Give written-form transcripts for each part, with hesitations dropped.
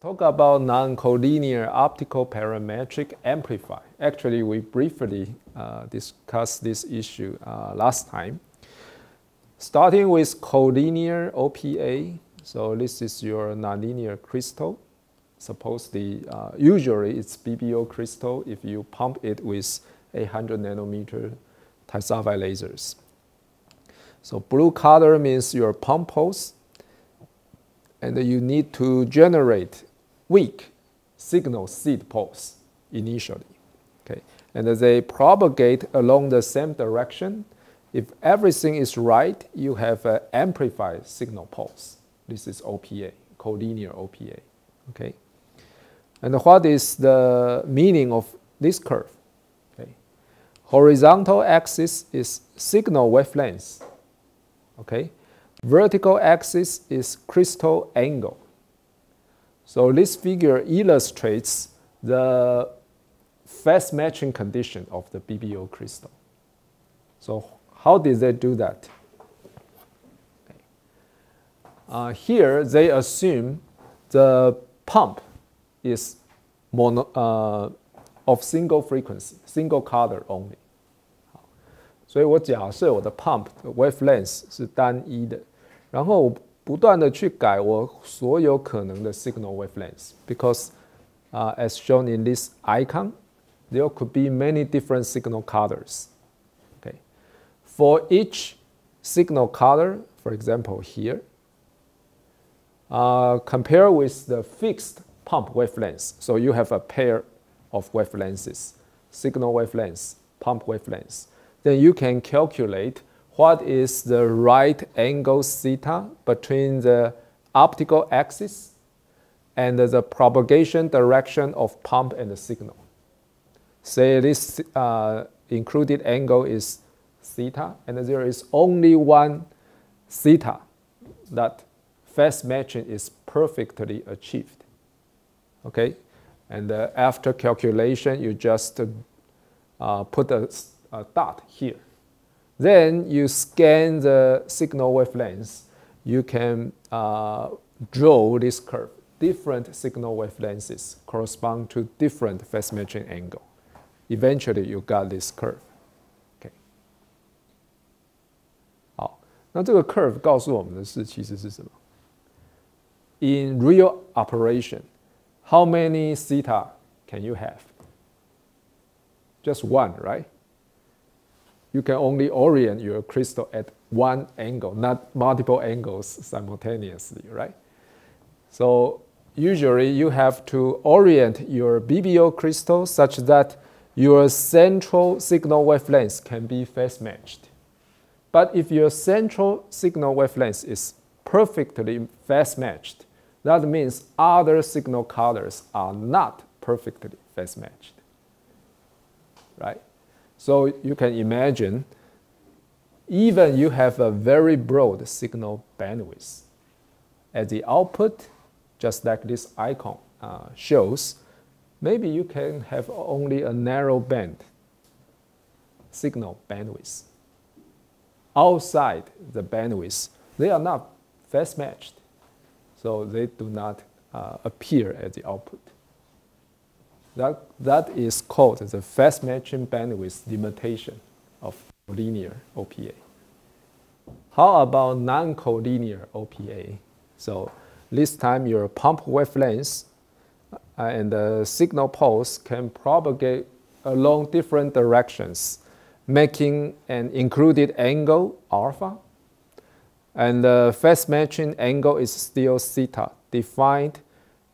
Talk about non-collinear optical parametric amplifier. Actually, we briefly discussed this issue last time. Starting with collinear OPA. So this is your nonlinear crystal. Usually it's BBO crystal if you pump it with 800 nanometer Tysavvy lasers. So blue color means your pump pulse, and you need to generate weak signal seed pulse initially. Okay, and they propagate along the same direction. If everything is right, you have an amplified signal pulse. This is OPA, collinear OPA. Okay, and what is the meaning of this curve? Okay, horizontal axis is signal wavelength. Okay, vertical axis is crystal angle. So this figure illustrates the phase matching condition of the BBO crystal. So how did they do that? Okay. Here they assume the pump is of single frequency, single color only. 所以我假设我的 pump wavelength 是单一的，然后我不断的去改我所有可能的 signal wavelengths, because as shown in this icon, there could be many different signal colors. Okay. For each signal color, for example here, compare with the fixed pump wavelengths. So you have a pair of wavelengths, signal wavelengths, pump wavelengths. Then you can calculate what is the right angle theta between the optical axis and the propagation direction of pump and the signal. Say this included angle is theta, and there is only one theta that phase matching is perfectly achieved. Okay, and after calculation, you just put a dot here. Then you scan the signal wavelengths. You can draw this curve. Different signal wavelengths correspond to different phase matching angle. Eventually, you got this curve. Okay. 好，那这个 curve 告诉我们的是其实是什么 ？In real operation, how many theta can you have? Just one, right? You can only orient your crystal at one angle, not multiple angles simultaneously, right? So usually you have to orient your BBO crystal such that your central signal wavelength can be phase matched. But if your central signal wavelength is perfectly phase matched, that means other signal colors are not perfectly phase matched, right? So you can imagine, even you have a very broad signal bandwidth. At the output, just like this icon shows, maybe you can have only a narrow band signal bandwidth. Outside the bandwidth, they are not phase matched, so they do not appear at the output. That is called the phase matching bandwidth limitation of linear OPA. How about non-collinear OPA? So this time your pump wavelengths and the signal pulse can propagate along different directions, making an included angle alpha. And the phase matching angle is still theta, defined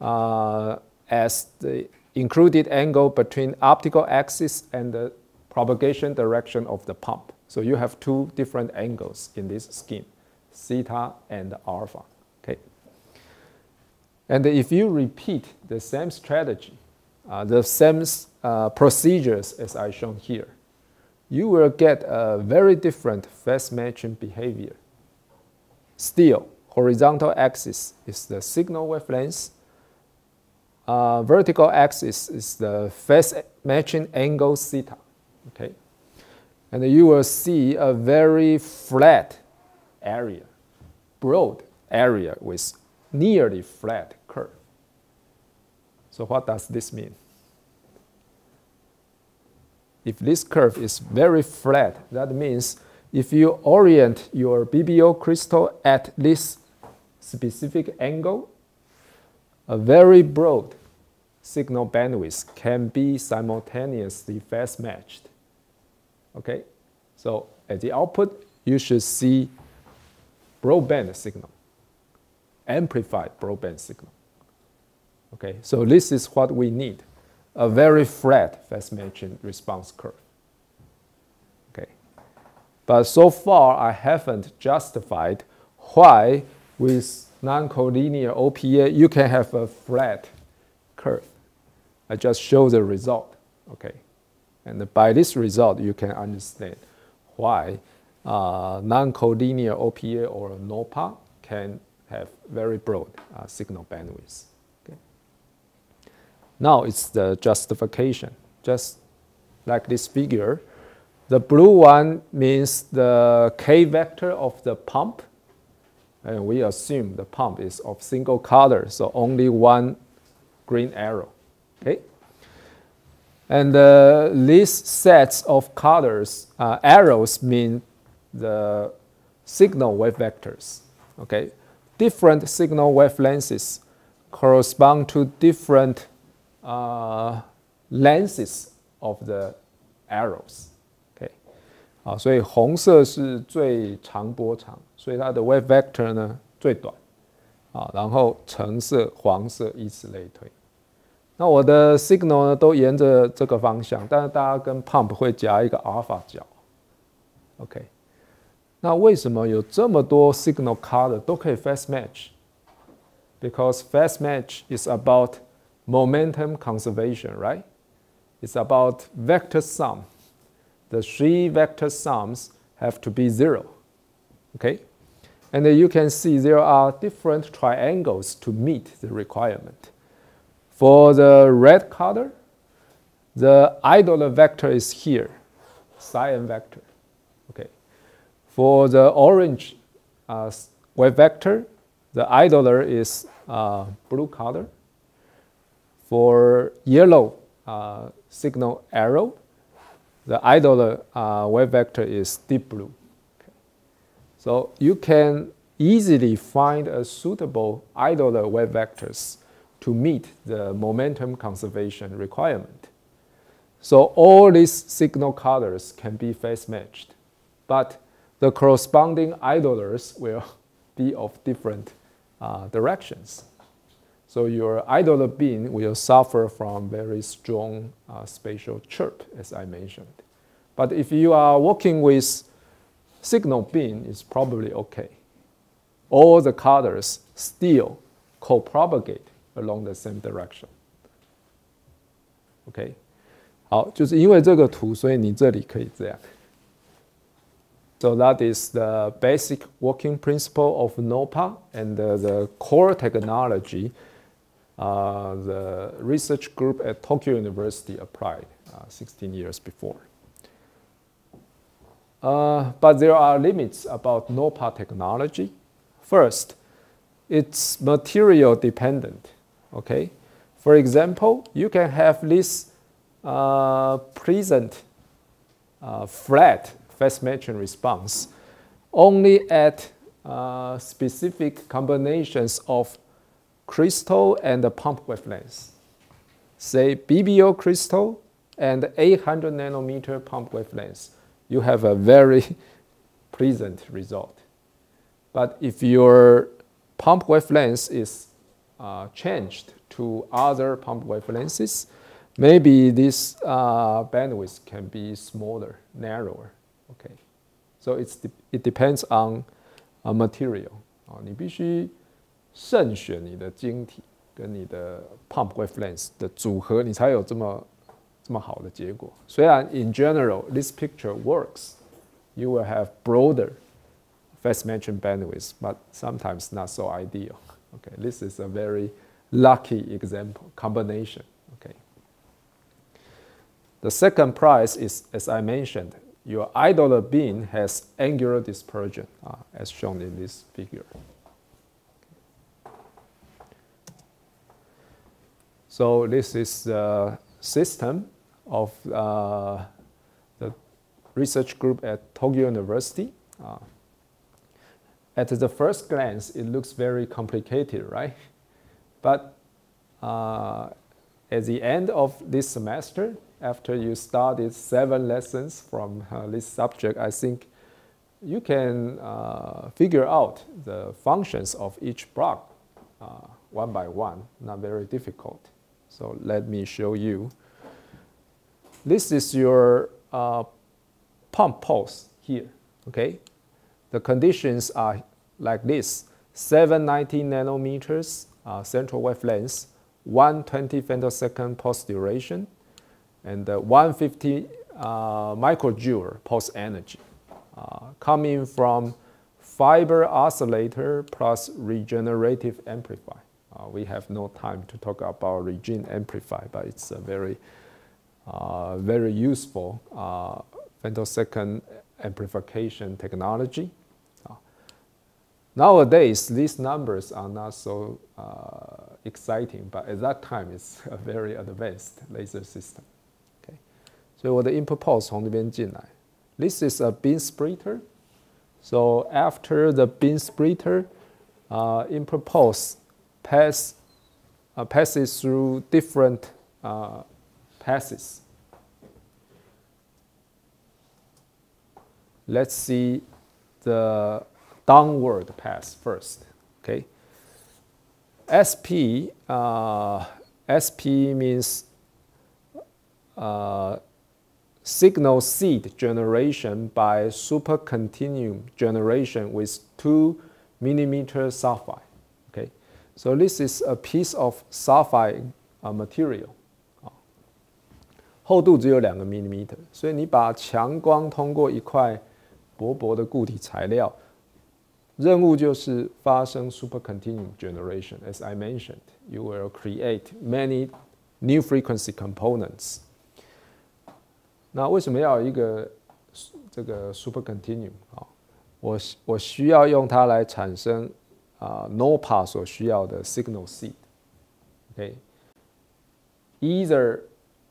as the included angle between optical axis and the propagation direction of the pump. So you have two different angles in this scheme, theta and alpha. Okay. And if you repeat the same strategy, the same procedures as I shown here, you will get a very different phase matching behavior. Still, horizontal axis is the signal wavelength. Vertical axis is the phase matching angle theta. Okay, and you will see a very flat area, broad area with nearly flat curve. So what does this mean? If this curve is very flat, that means if you orient your BBO crystal at this specific angle, a very broad signal bandwidth can be simultaneously phase matched. Okay, so at the output, you should see broadband signal, amplified broadband signal. Okay, so this is what we need, a very flat phase matching response curve. Okay, but so far I haven't justified why with non-collinear OPA you can have a flat curve. I just show the result. Okay, and by this result you can understand why non-collinear OPA or NOPA can have very broad signal bandwidth. Okay. Now it's the justification. Just like this figure, the blue one means the K vector of the pump, and we assume the pump is of single color, so only one green arrow. Okay, and these sets of colors, arrows mean the signal wave vectors. Okay, different signal wavelengths correspond to different lengths of the arrows. Okay， 好，所以红色是最长波长，所以它的 wave vector 呢最短，啊，然后橙色、黄色，以此类推。那我的 signal 呢都沿着这个方向，但是大家跟 pump 会夹一个 alpha 角。OK， 那为什么有这么多 signal color 都可以 phase match？ Because phase match is about momentum conservation, right? It's about vector sum. The 3 vector sums have to be 0. Okay? And you can see there are different triangles to meet the requirement. For the red color, the idler vector is here, cyan vector. Okay. For the orange wave vector, the idler is blue color. For yellow signal arrow, the idler wave vector is deep blue. Okay. So you can easily find a suitable idler wave vectors to meet the momentum conservation requirement. So all these signal colors can be phase matched, but the corresponding idlers will be of different directions. So your idler beam will suffer from very strong spatial chirp, as I mentioned. But if you are working with signal beam, it's probably okay. All the colors still co-propagate along the same direction. OK， 好，就是因为这个图，所以你这里可以这样。So that is the basic working principle of NOPA and the core technology the research group at Tokyo University applied 16 years before. But there are limits about NOPA technology. First, it's material dependent. Okay, for example, you can have this present flat phase matching response only at specific combinations of crystal and the pump wavelengths. Say BBO crystal and 800 nanometer pump wavelengths, you have a very pleasant result. But if your pump wavelength is changed to other pump wavelengths, maybe this bandwidth can be smaller, narrower. Okay, so it depends on material. 你必须慎选你的晶体跟你的 pump wavelength 的组合，你才有这么好的结果。虽然 in general this picture works, you will have broader phase matching bandwidth, but sometimes not so ideal. Okay, this is a very lucky example combination. Okay. The second price is, as I mentioned, your idler beam has angular dispersion, as shown in this figure. So this is the system of the research group at Tokyo University. At the first glance, it looks very complicated, right? But at the end of this semester, after you studied 7 lessons from this subject, I think you can figure out the functions of each block one by one, not very difficult. So let me show you. This is your pump pulse here, okay? The conditions are like this: 790 nanometers central wavelength, 120 femtosecond pulse duration, and 150 microjoule pulse energy, coming from fiber oscillator plus regenerative amplifier. We have no time to talk about regen amplifier, but it's a very useful femtosecond amplification technology. Nowadays, these numbers are not so exciting, but at that time, it's a very advanced laser system. Okay, 所以我的 input pulse 从这边进来。This is a beam splitter. So after the beam splitter, input pulse passes through different passes. Let's see the downward pass first. Okay. SP means signal seed generation by supercontinuum generation with 2 millimeter sulfide. Okay, so this is a piece of sulfide material. 厚度只有2个 millimeter， 所以你把强光通过一块薄薄的固体材料，任务就是发生 supercontinuum generation. As I mentioned, you will create many new frequency components. 那为什么要有一个这个 supercontinuum 啊？我需要用它来产生NOPA 所需要的 signal seed. Okay, either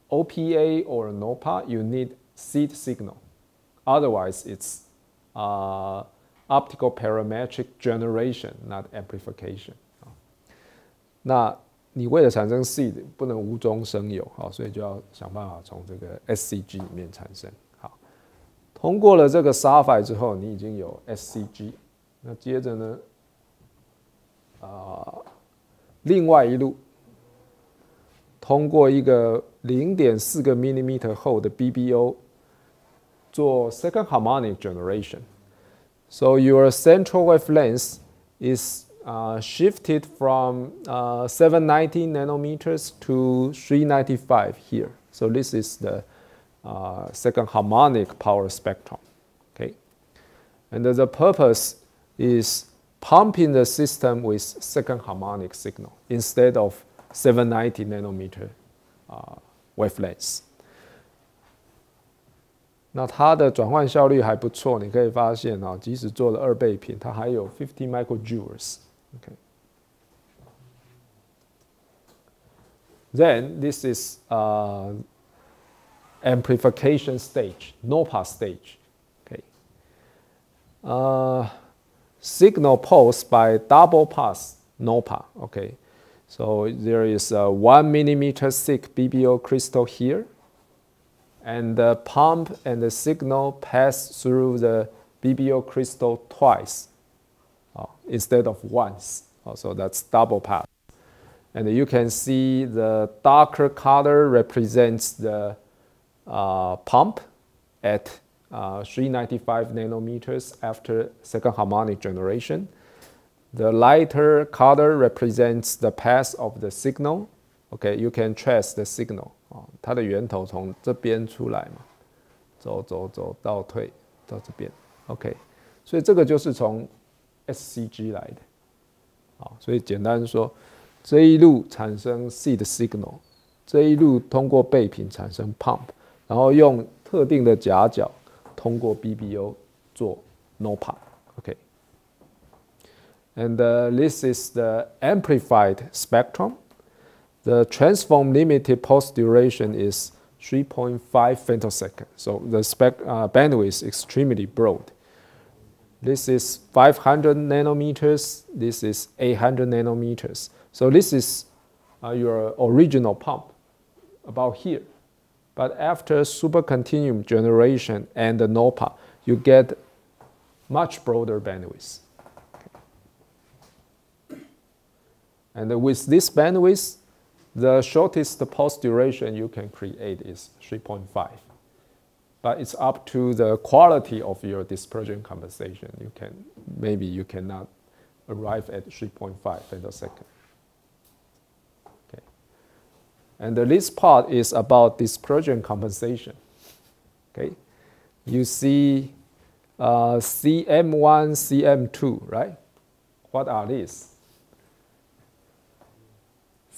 OPA or NOPA, you need seed signal. Otherwise, it's optical parametric generation, not amplification. 那你为了产生 seed 不能无中生有，所以就要想办法从这个 SCG 里面产生。好，通过了这个 sulfide 之后，你已经有 SCG。那接着呢，另外一路通过一个0.4个 millimeter 厚的 BBO 做 second harmonic generation. So your central wavelength is shifted from 790 nanometers to 395 here. So this is the second harmonic power spectrum. Okay, and the purpose is pumping the system with second harmonic signal instead of 790 nanometer wavelengths. 那它的转换效率还不错，你可以发现即使做了2倍频，它还有50 microjoules. Okay. Then this is amplification stage, NOPA stage. Okay. Signal pulse by double pass NOPA. Okay. So there is a 1 millimeter thick BBO crystal here, and the pump and the signal pass through the BBO crystal twice instead of once. So that's double pass. And you can see the darker color represents the pump at 395 nanometers after second harmonic generation. The lighter color represents the path of the signal. Okay, you can trace the signal. 它的源头从这边出来嘛，走倒退到这边。OK， 所以这个就是从 SCG 来的。好，所以简单说，这一路产生 seed signal， 这一路通过倍频产生 pump， 然后用特定的夹角通过 BBO 做 NOPA。OK。And this is the amplified spectrum. The transform limited pulse duration is 3.5 femtosecond. So the bandwidth is extremely broad. This is 500 nanometers. This is 800 nanometers. So this is your original pump about here. But after supercontinuum generation and the NOPA, you get much broader bandwidth. Okay. And with this bandwidth, the shortest pulse duration you can create is 3.5. But it's up to the quality of your dispersion compensation. Maybe you cannot arrive at 3.5 femtosecond. Okay. And this part is about dispersion compensation. Okay. You see CM1, CM2, right? What are these?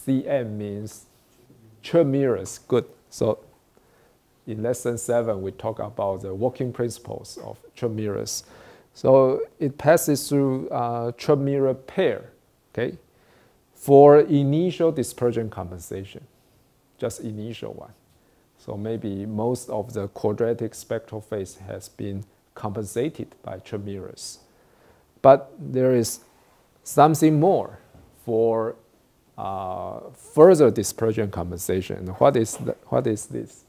CM means chirp mirrors. Good. So in lesson 7, we talk about the working principles of chirp mirrors. So it passes through chirp mirror pair, okay, for initial dispersion compensation, just initial one. So maybe most of the quadratic spectral phase has been compensated by chirp mirrors. But there is something more for further dispersion compensation. What is this?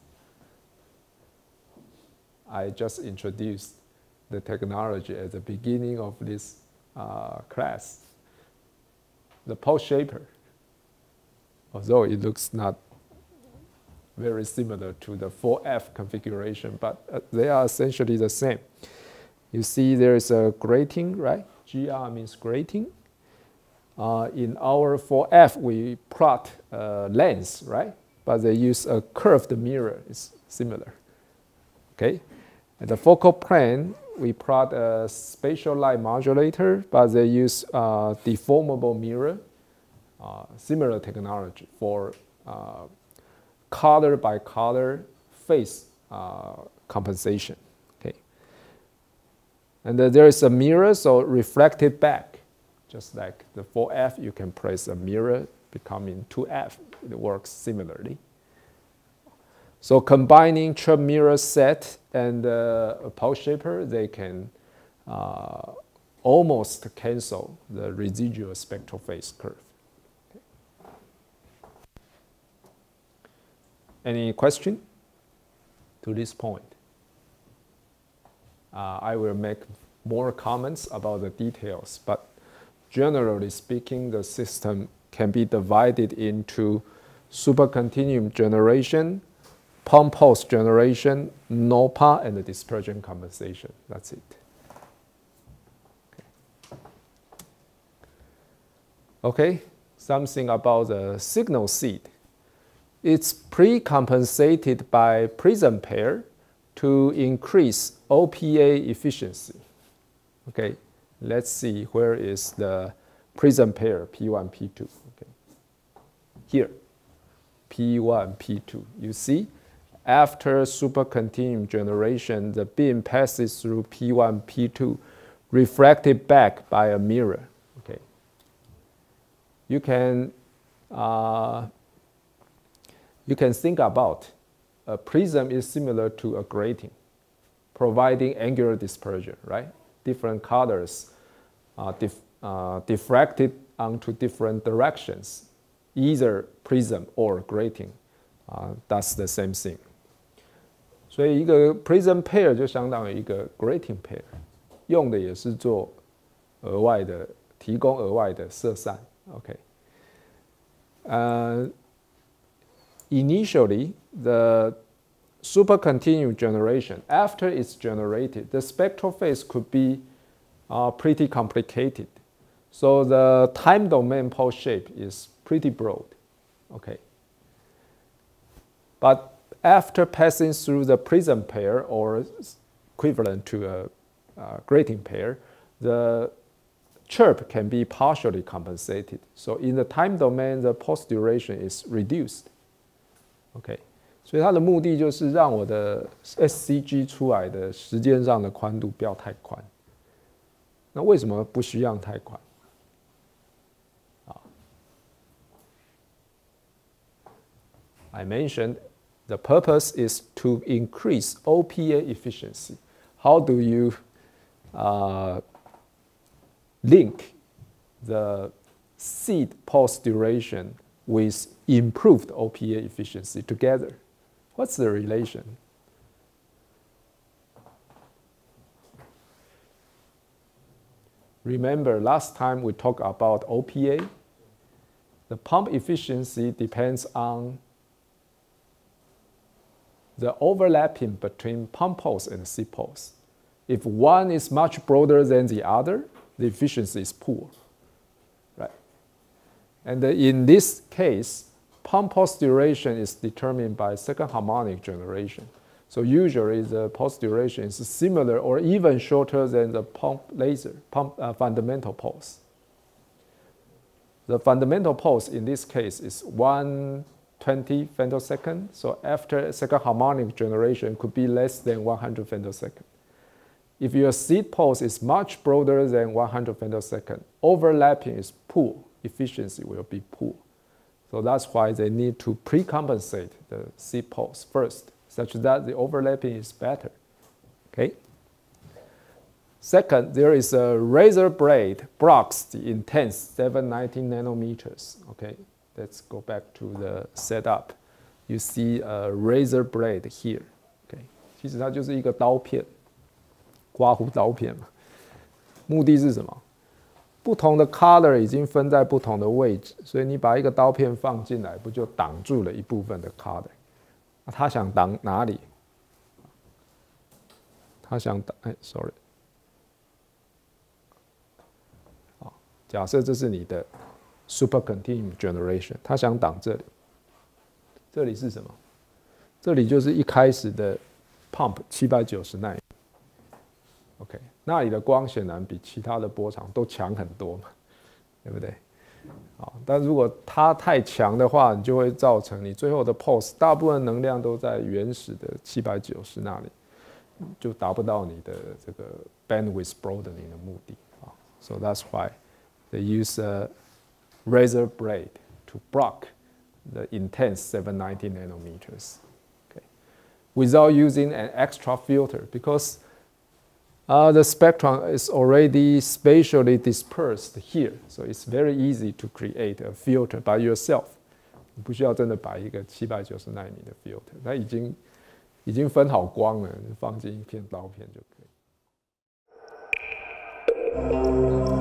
I just introduced the technology at the beginning of this class. The pulse shaper, although it looks not very similar to the 4F configuration, but they are essentially the same. You see there is a grating, right? GR means grating. In our 4F, we plot a lens, right? But they use a curved mirror. It's similar. Okay. At the focal plane, we plot a spatial light modulator, but they use deformable mirror, similar technology for color by color phase compensation. Okay. And there is a mirror, so reflected back. Just like the 4F, you can place a mirror becoming 2F. It works similarly. So combining chirp mirror set and a pulse shaper, they can almost cancel the residual spectral phase curve. Okay. Any question to this point? I will make more comments about the details, but generally speaking, the system can be divided into supercontinuum generation, pump pulse generation, NOPA, and the dispersion compensation. That's it. Okay, something about the signal seed. It's pre-compensated by prism pair to increase OPA efficiency. Okay. Let's see where is the prism pair, P1, P2. Okay. Here, P1, P2. You see, after supercontinuum generation, the beam passes through P1, P2, reflected back by a mirror. Okay. You can think about a prism is similar to a grating, providing angular dispersion, right? Different colors diffracted onto different directions. Either prism or grating does the same thing. 所以一个 prism pair 就相当于一个 grating pair， 用的也是做额外的提供额外的色散。Okay. Initially, the supercontinuum generation, after it's generated, the spectral phase could be pretty complicated. So the time domain pulse shape is pretty broad. Okay. But after passing through the prism pair, or equivalent to a grating pair, the chirp can be partially compensated. So in the time domain, the pulse duration is reduced. Okay. 所以它的目的就是让我的 SCG 出来的时间上的宽度不要太宽。那为什么不需要太宽？ I mentioned the purpose is to increase OPA efficiency. How do you link the seed pulse duration with improved OPA efficiency together? What's the relation? Remember last time we talked about OPA? The pump efficiency depends on the overlapping between pump pulse and seed pulse. If one is much broader than the other, the efficiency is poor, right? And in this case, pump pulse duration is determined by second harmonic generation. So usually the pulse duration is similar or even shorter than the fundamental pulse. The fundamental pulse in this case is 120 femtosecond. So after second harmonic generation, it could be less than 100 femtosecond. If your seed pulse is much broader than 100 femtosecond, overlapping is poor, efficiency will be poor. So that's why they need to pre-compensate the seed pulse first, such that the overlapping is better. Okay. Second, there is a razor blade blocks the intense 790 nanometers. Okay, let's go back to the setup. You see a razor blade here. Okay， 其实它就是一个刀片，刮胡刀片嘛。目的是什么？不同的 color 已经分在不同的位置，所以你把一个刀片放进来，不就挡住了一部分的 color？ 他想挡哪里？他想挡，sorry。假设这是你的 super continuum generation， 他想挡这里。这里是什么？这里就是一开始的 pump 790奈米。OK， 那里的光显然比其他的波长都强很多嘛，对不对？好，但如果它太强的话，你就会造成你最后的 pulse 大部分能量都在原始的790那里，就达不到你的这个 bandwidth broadening 的目的啊。So that's why they use a razor blade to block the intense 790 nanometers, okay, without using an extra filter because the spectrum is already spatially dispersed here, so it's very easy to create a filter by yourself. 你不需要真的摆一个790奈米的 filter， 它已经分好光了，放进一片刀片就可以。